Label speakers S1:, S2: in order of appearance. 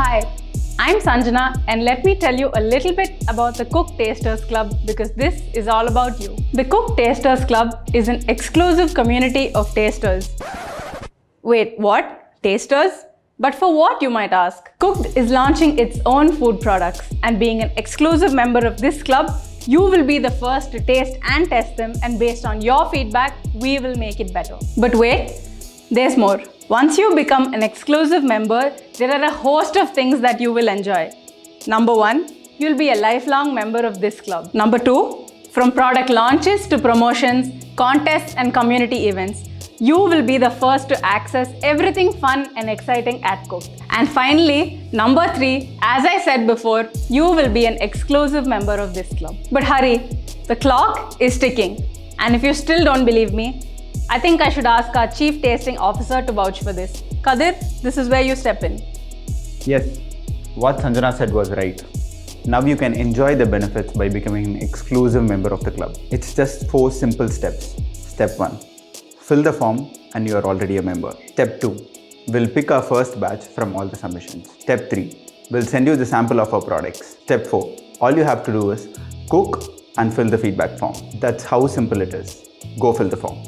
S1: Hi, I'm Sanjana and let me tell you a little bit about the Cook Tasters Club because this is all about you. The Cook Tasters Club is an exclusive community of tasters. Wait, what? Tasters? But for what, you might ask? Cooked is launching its own food products, and being an exclusive member of this club, you will be the first to taste and test them, and based on your feedback, we will make it better. But wait, there's more. Once you become an exclusive member, there are a host of things that you will enjoy. Number 1, you'll be a lifelong member of this club. Number 2, from product launches to promotions, contests and community events, you will be the first to access everything fun and exciting at Cooked. And finally, number 3, as I said before, you will be an exclusive member of this club. But hurry, the clock is ticking. And if you still don't believe me, I think I should ask our Chief Tasting Officer to vouch for this. Kadir, this is where you step in.
S2: Yes, what Sanjana said was right. Now you can enjoy the benefits by becoming an exclusive member of the club. It's just 4 simple steps. Step 1. Fill the form and you are already a member. Step 2. We'll pick our first batch from all the submissions. Step 3. We'll send you the sample of our products. Step 4. All you have to do is cook and fill the feedback form. That's how simple it is. Go fill the form.